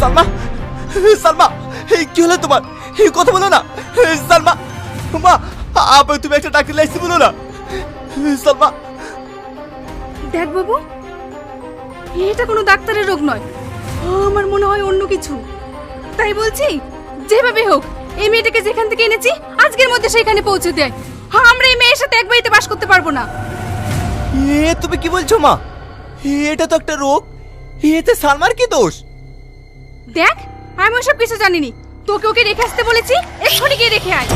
সালমা, সালমা, কি হলো তোমার? কথা বলো না সালমা। মা, আপনি তুমি একটা ডাক্তার লাইছি বলো না সালমা। দেখ বাবু, এটা কোনো ডাক্তারের রোগ নয়, আমার মনে হয় অন্য কিছু। তাই বলছি, যেভাবে হোক এই মেয়েটাকে যেখান থেকে এনেছি আজকের মধ্যে সেখানে পৌঁছে দেয়। আমরা এই মেয়ের সাথে এক বাড়িতে বাস করতে পারবো না। তুমি কি বলছো মা? এটা তো একটা রোগ, এতে সালমার কি দোষ? দেখ, আমি ওসব কিছু জানিনি। তোকে ওকে রেখে আসতে বলেছি, এক্ষুনি গিয়ে রেখে আয়।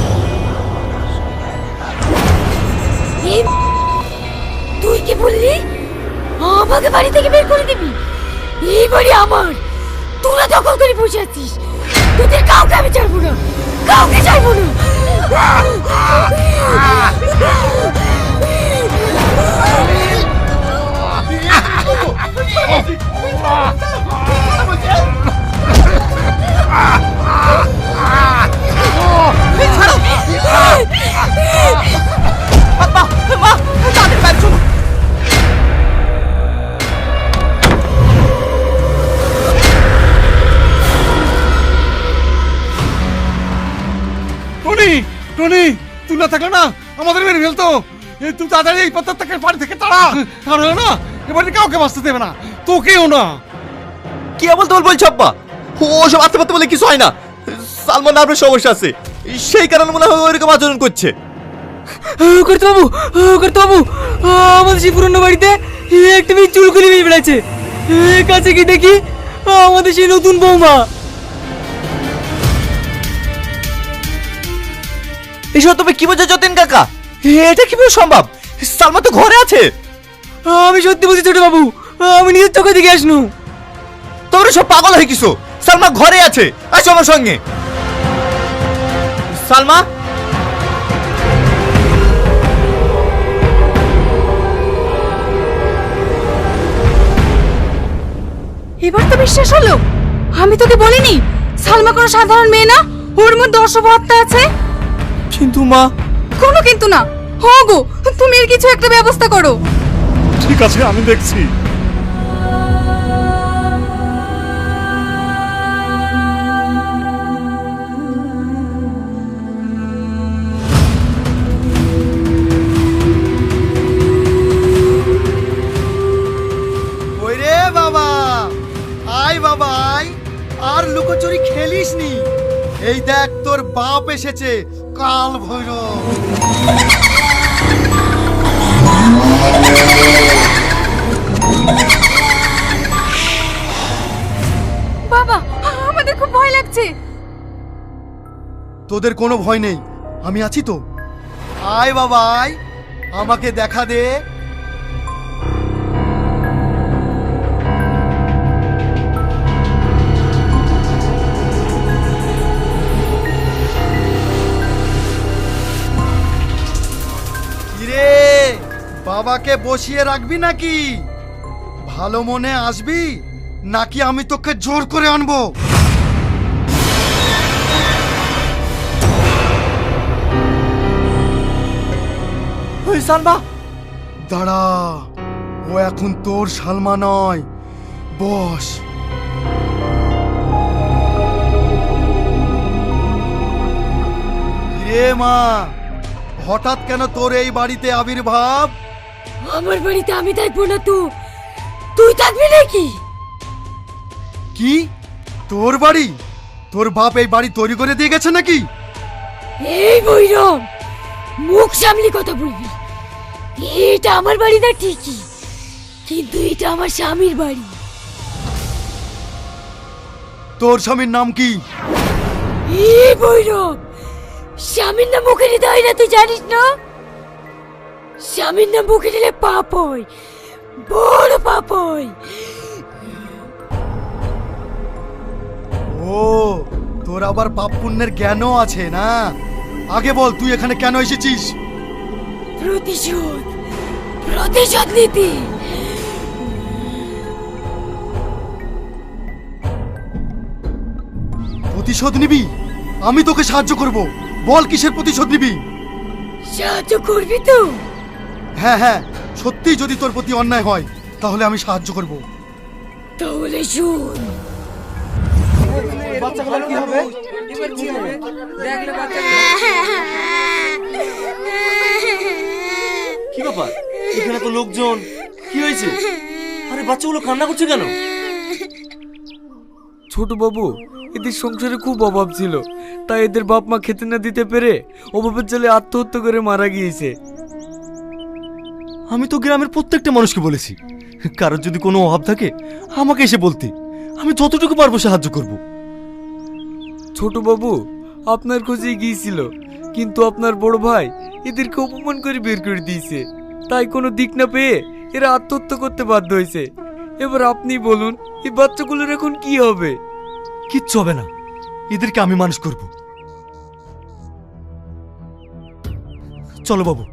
তুই কি বললি? আমাকে বাড়ি থেকে বের করে দিবি? এই বাড়ি আমার, তোরা দখল করে বসে আছিস। তোদের কাউকে আমি ছাড়বো না, কাউকে ছাড়বো না। মা, তাদের বাইরে চলো। টনি, টনি, তুই না থাকলে না আমাদের মেরে ফেলতো। তুই তাড়াতাড়ি এই পাত্তার থেকে বাড়ি থেকে তাড়া, তাড়া না, এবারে কাউকে বাঁচতে দেবে না, তোকেও না। কি বলতে বলছো আব্বা? ওসব আত্মহত্যা বলে কিছু হয় না। সালমান নামের সমস্যা আছে, সেই কারণে মনে হয় ওইরকম আচরণ করছে। করতে বাবু, করতে বাবু, আমাদের সেই পুরনো বাড়িতে একটা মেয়ে চুল খুলে বেরিয়ে বেড়াচ্ছে। কাছে গিয়ে দেখি আমাদের সেই নতুন বৌমা। এসব তুমি কি বলছো যতীন কাকা? এটা কিভাবে সম্ভব? সালমা তো ঘরে আছে। আমি সত্যি বলছি ছোট বাবু, আমি নিজের চোখে দেখে আসনু। তোমরা সব পাগল হয়ে গেছো। সালমা ঘরে আছে, আসো আমার সঙ্গে। সালমা, এবার তো বিশ্বাস হলো। আমি তোকে বলিনি সালমা কোনো সাধারণ মেয়ে না, ওর মধ্যে অশুভ আত্মা আছে। কিন্তু মা। কোনো কিন্তু না, গো তুমি এর কিছু একটা ব্যবস্থা করো। ঠিক আছে, আমি দেখছি। ওরে বাবা, আয় বাবা আয়, আর লুকোচুরি খেলিস নি। এই দেখ তোর বাপ এসেছে, কাল ভৈরব। বাবা, আমাদের খুব ভয় লাগছে। তোদের কোনো ভয় নেই, আমি আছি তো। আয় বাবা আয়, আমাকে দেখা দে। কিরে, বাবাকে বসিয়ে রাখবি নাকি? ভালো মনে আসবি নাকি আমি তোকে জোর করে আনবো? ওই সালমা। দাঁড়া, ও এখন তোর সালমা নয়, বস। রে মা, হঠাৎ কেন তোর এই বাড়িতে আবির্ভাব? আমার বাড়িতে আমি থাকবো না তো তুই থাকবি নাকি? কি তোর বাড়ি? তোর বাপ এই বাড়ি তৈরি করে দিয়ে গেছে নাকি? এই বৈরম, মুখ সামলি কথা বলবি। এটা আমার বাড়ি না ঠিকই, কিন্তু এটা আমার স্বামীর বাড়ি। তোর স্বামীর নাম কি? এই বৈরম, স্বামীর নাম মুখে নিতে হয় না, তুই জানিস না? স্বামীর নাম মুখে নিলে পাপ হয়, বড় পাপ হয়। ও, তোর আবার পাপ পুণ্যের জ্ঞানও আছে না? আগে বল, তুই এখানে কেন এসেছিস? প্রতিশোধ, প্রতিশোধ নিতে। প্রতিশোধ নিবি? আমি তোকে সাহায্য করব, বল কিসের প্রতিশোধ নিবি? সাহায্য করবি তো? হ্যাঁ হ্যাঁ, সত্যিই যদি তোর প্রতি অন্যায় হয় তাহলে আমি সাহায্য করব। তাহলে শোন, বাচ্চাগুলোর কি হবে? এবার কি হবে? দেখলে বাচ্চা কি ব্যাপার? এখানে তো লোকজন, কি হয়েছে? আরে বাচ্চাগুলো কান্না করছে কেন? ছোট বাবু, এদের সংসারে খুব অভাব ছিল, তাই এদের বাপ মা খেতে না দিতে পেরে অভাবের জ্বালে আত্মহত্যা করে মারা গিয়েছে। আমি তো গ্রামের প্রত্যেকটা মানুষকে বলেছি, কারোর যদি কোনো অভাব থাকে আমাকে এসে বলতে, আমি যতটুকু পারবো সাহায্য করব। ছোট বাবু আপনার খোঁজে গিয়েছিল, কিন্তু আপনার বড় ভাই এদেরকে অপমান করে বের করে দিয়েছে, তাই কোনো দিক না পেয়ে এরা আত্মহত্যা করতে বাধ্য হয়েছে। এবার আপনি বলুন, এই বাচ্চাগুলোর এখন কি হবে? কিচ্ছু হবে না, এদেরকে আমি মানুষ করব। চলো বাবু।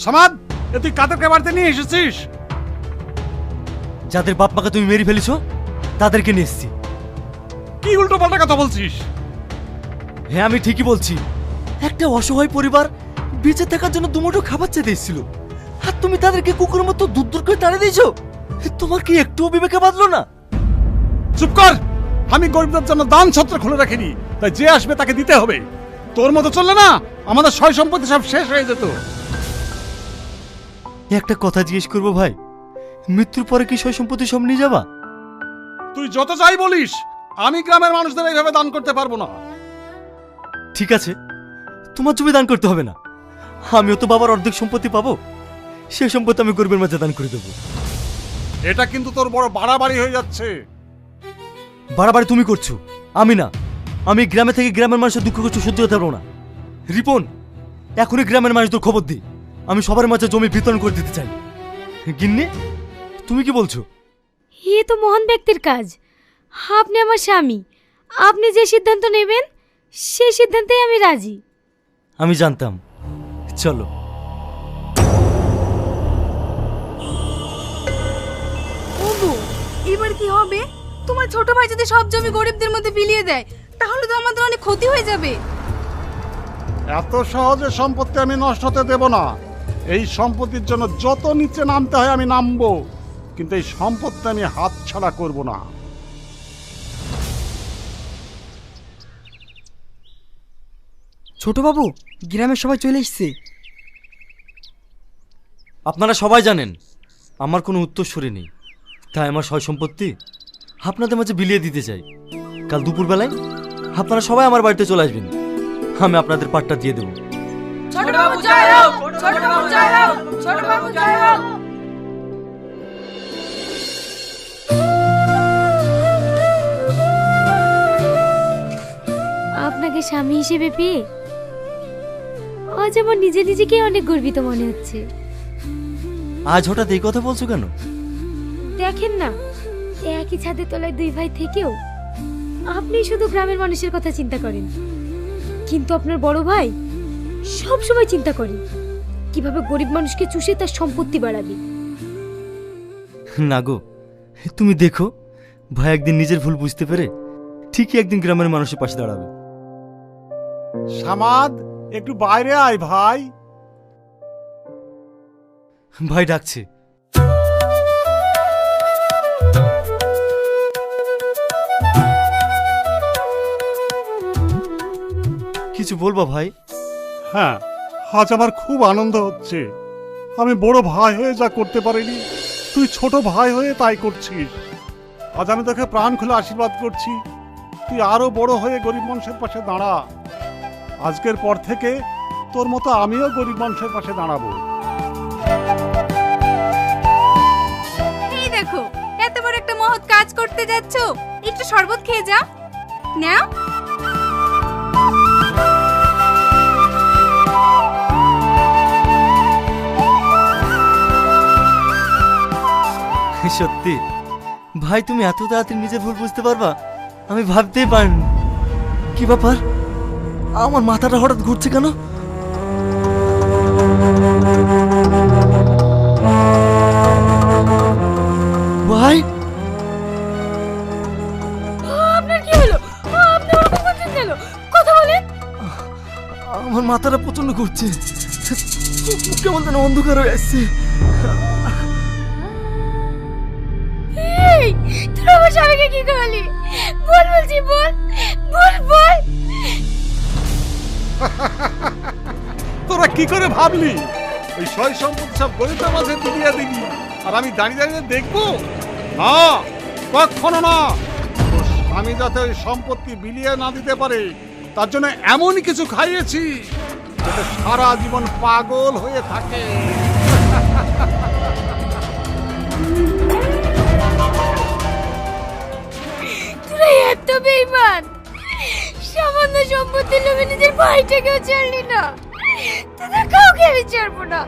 সমাদ, এ তুই কাদেরকে বাড়িতে নিয়ে এসেছিস? যাদের বাপ মাকে তুমি মেরে ফেলেছো তাদেরকে নিয়ে এসেছি। কি উল্টো পাল্টা কথা বলছিস? হ্যাঁ আমি ঠিকই বলছি, একটা অসহায় পরিবার বেঁচে থাকার জন্য দুমুঠো খাবার চেয়ে দিয়েছিল, আর তুমি তাদেরকে কুকুরের মতো দূর দূর করে তাড়িয়ে দিয়েছো। তোমার কি একটুও বিবেকে বাঁধলো না? চুপ কর! আমি গরিবদের জন্য দান ছত্র খুলে রাখিনি, তাই যে আসবে তাকে দিতে হবে। তোর মতো চললে না আমাদের সয় সম্পত্তি সব শেষ হয়ে যেত। একটা কথা জিজ্ঞেস করবো ভাই, মৃত্যুর পরে কি সয় সম্পত্তি সব নিয়ে যাবা? তুই যত যাই বলিস, আমি গ্রামের মানুষদের এইভাবে দান করতে পারবো না। ঠিক আছে, তোমার জমি দান করতে হবে না, আমিও তো বাবার অর্ধেক সম্পত্তি পাবো, সেই সম্পত্তি আমি গরিবের মাঝে দান করে দেবো। এটা কিন্তু তোর বড় বাড়াবাড়ি হয়ে যাচ্ছে। বাড়াবাড়ি তুমি করছো, আমি না। আমি গ্রামে থেকে গ্রামের মানুষের দুঃখ কষ্ট সহ্য করতে পারবো না। রিপন, এখনই গ্রামের মানুষদের খবর দিই, আমি সবার মাঝে জমি বিতরণ করে দিতে চাই। গিন্নি, তুমি কি বলছো? এ তো মহান ব্যক্তির কাজ। আপনি আমার স্বামী, আপনি যে সিদ্ধান্ত নেবেন সেই সিদ্ধান্তেই আমি রাজি। আমি জানতাম। চলো। ওগো, এবার কি হবে? তোমার ছোট ভাই যদি সব জমি গরিবদের মধ্যে বিলিয়ে দেয়, তাহলে তো আমাদের অনেক ক্ষতি হয়ে যাবে। এত সহজে সম্পত্তি আমি নষ্ট হতে দেব না। এই সম্পত্তির জন্য যত নিচে নামতে হয় আমি নামবো, কিন্তু এই সম্পত্তি আমি হাতছাড়া করব না। ছোট বাবু, গ্রামের সবাই চলে এসেছে। আপনারা সবাই জানেন আমার কোনো উত্তরসূরি নেই, তাই আমার সয় সম্পত্তি আপনাদের মাঝে বিলিয়ে দিতে চাই। কাল দুপুরবেলায় আপনারা সবাই আমার বাড়িতে চলে আসবেন, আমি আপনাদের পাটটা দিয়ে দেবো। ছোট বাবু জয় হোক, ছোট বাবু জয় হোক, ছোট বাবু জয় হোক। আপনাকে স্বামী হিসেবে পেয়ে আজ আমার নিজে নিজেকে অনেক গর্বিত মনে হচ্ছে। আজ হঠাৎ এই কথা বলছো কেন? দেখেন না, একই ছাদের তলায় দুই ভাই থেকেও আপনি শুধু গ্রামের মানুষের কথা চিন্তা করেন, কিন্তু আপনার বড় ভাই সব সময় চিন্তা করে কিভাবে গরিব মানুষকে চুষে তার সম্পত্তি বাড়াবে। না গো, তুমি দেখো, ভাই একদিন নিজের ভুল বুঝতে পেরে ঠিকই একদিন গ্রামের মানুষের পাশে দাঁড়াবে। সামাদ, একটু বাইরে আয় ভাই। ভাই ডাকছে। কিছু বলবা ভাই? হ্যাঁ, আজ আমার খুব আনন্দ হচ্ছে। আমি বড় ভাই হয়ে যা করতে পারিনি, তুই ছোট ভাই হয়ে তাই করছিস। আজ আমি তোকে প্রাণ খুলে আশীর্বাদ করছি, তুই আরো বড় হয়ে গরিব মানুষের পাশে দাঁড়া। আজকের পর থেকে তোর মতো আমিও গরিব মানুষের পাশে দাঁড়াবো। এই দেখো, এত বড় একটা মহৎ কাজ করতে যাচ্ছো, একটু শরবত খেয়ে যাও। নাও। সত্যি ভাই, তুমি এত তাড়াতাড়ি নিজের ভুল বুঝতে পারবা আমি ভাবতেই পারিনি। কি ব্যাপার, আমার মাথাটা হঠাৎ ঘুরছে কেন? ভাই, আপনার কি হলো? আপনি ওরকম করছেন কেন? কথা বলেন। আমার মাথাটা প্রচন্ড ঘুরছে, কেমন যেন অন্ধকার হয়ে আসছে। এই তোরা আমার স্বামীকে কি করলি? বল, বলছি বল, বল বল। তোরা কি করে ভাবলি ওই সয় সম্পত্তি সব গরিবদের মাঝে বিলিয়ে দিবি আর আমি দাঁড়িয়ে দাঁড়িয়ে দেখবো? না, কখনো না। তোর স্বামী যাতে ওই সম্পত্তি বিলিয়ে না দিতে পারে তার জন্য এমন কিছু খাইয়েছি যাতে সারা জীবন পাগল হয়ে থাকে। তোরা এত বেঈমান, সামান্য সম্পত্তির লোভে নিজের ভাইটাকেও ছাড়লি না। তোদের কাউকে আমি ছাড়বো না।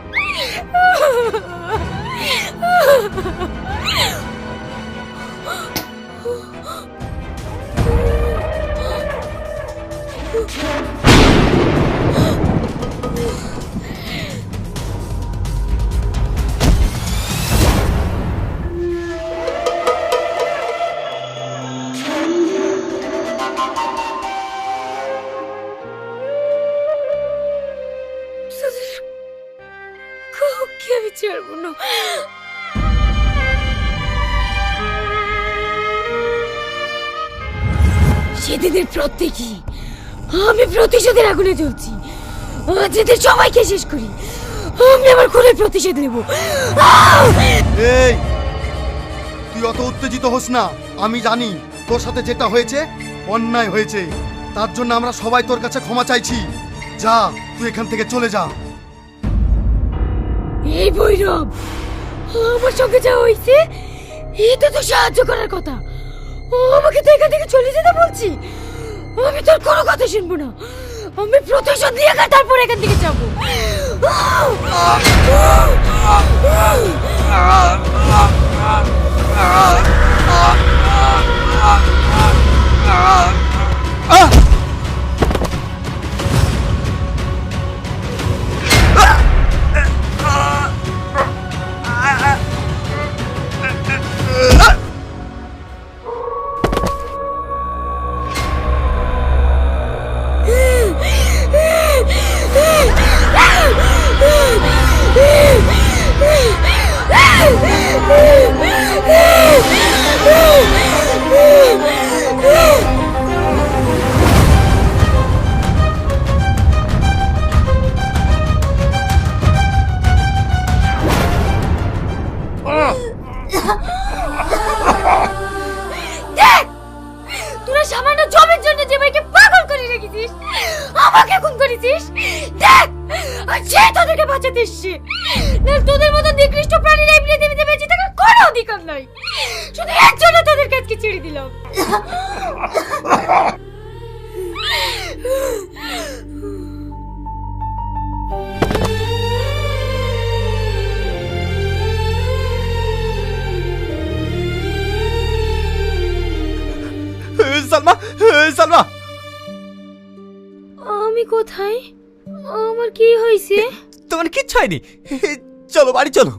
কাউকে আমি ছাড়বো না। সেদিনের প্রত্যেকই আমি প্রতিশোধের আগুনে জ্বলছি। আজ এদের সবাইকে শেষ করি, আমি আমার খুনের প্রতিশোধ নেব। এই তুই অত উত্তেজিত হোস না। আমি জানি তোর সাথে যেটা হয়েছে অন্যায় হয়েছে, তার জন্য আমরা সবাই তোর কাছে ক্ষমা চাইছি। যা, তুই এখান থেকে চলে যা। এই ভৈরব, আমার সঙ্গে যা হয়েছে এটা তো সাহায্য করার কথা, আমাকে তো এখান থেকে চলে যেতে বলছি। আমি তোর কোনো কথা শুনবো না, আমি প্রতিশোধ নিয়ে তারপর এখান থেকে যাবো। তোরা সামান্য জমির জন্য যে ভাইকে পাগল করে রেখেছিস, আমাকে খুন করেছিস। দেখ, আর সে তোদেরকে বাঁচাতে এসছে। না, তোদের মতো নিকৃষ্ট প্রাণীরা এই পৃথিবীতে বেঁচে থাকার কোনো অধিকার নাই। শুধু এর জন্য তোদেরকে আজকে ছেড়ে দিলাম। সালমা, সালমা, আমি কোথায়? আমার কি হয়েছে? তোমার কিচ্ছু হয়নি। চলো বাড়ি চলো।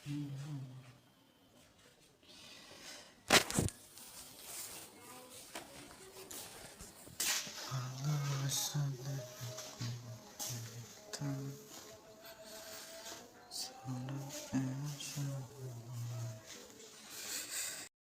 Mm-hmm.